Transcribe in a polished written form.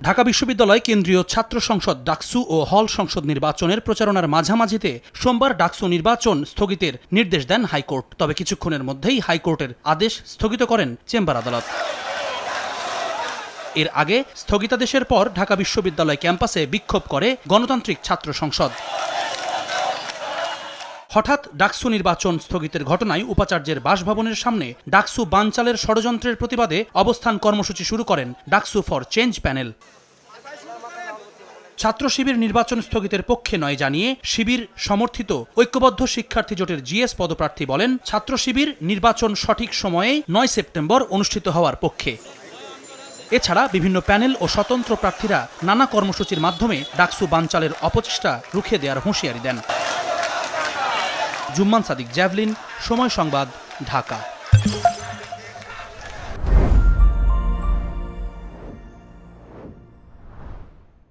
ঢাকা বিশ্ববিদ্যালয় কেন্দ্রীয় ছাত্র সংসদ ডাকসু ও হল সংসদ নির্বাচনের প্রচারণার মাঝামাঝিতে সোমবার ডাকসু নির্বাচন স্থগিতের নির্দেশ দেন হাইকোর্ট। তবে কিছুক্ষণের মধ্যেই হাইকোর্টের আদেশ স্থগিত করেন চেম্বার আদালত। এর আগে স্থগিতাদেশের পর ঢাকা বিশ্ববিদ্যালয় ক্যাম্পাসে বিক্ষোভ করে গণতান্ত্রিক ছাত্র সংসদ। হঠাৎ ডাকসু নির্বাচন স্থগিতের ঘটনায় উপাচার্যের বাসভবনের সামনে ডাকসু বানচালের ষড়যন্ত্রের প্রতিবাদে অবস্থান কর্মসূচি শুরু করেন ডাকসু ফর চেঞ্জ প্যানেল। ছাত্র শিবির নির্বাচন স্থগিতের পক্ষে নয় জানিয়ে শিবির সমর্থিত ঐক্যবদ্ধ শিক্ষার্থী জোটের জিএস পদপ্রার্থী বলেন, ছাত্র শিবির নির্বাচন সঠিক সময়ে ৯ সেপ্টেম্বর অনুষ্ঠিত হওয়ার পক্ষে। এছাড়া বিভিন্ন প্যানেল ও স্বতন্ত্র প্রার্থীরা নানা কর্মসূচির মাধ্যমে ডাকসু বানচালের অপচেষ্টা রুখে দেওয়ার হুঁশিয়ারি দেন। জুম্মান সাদিক, জ্যাভলিন, সময় সংবাদ, ঢাকা।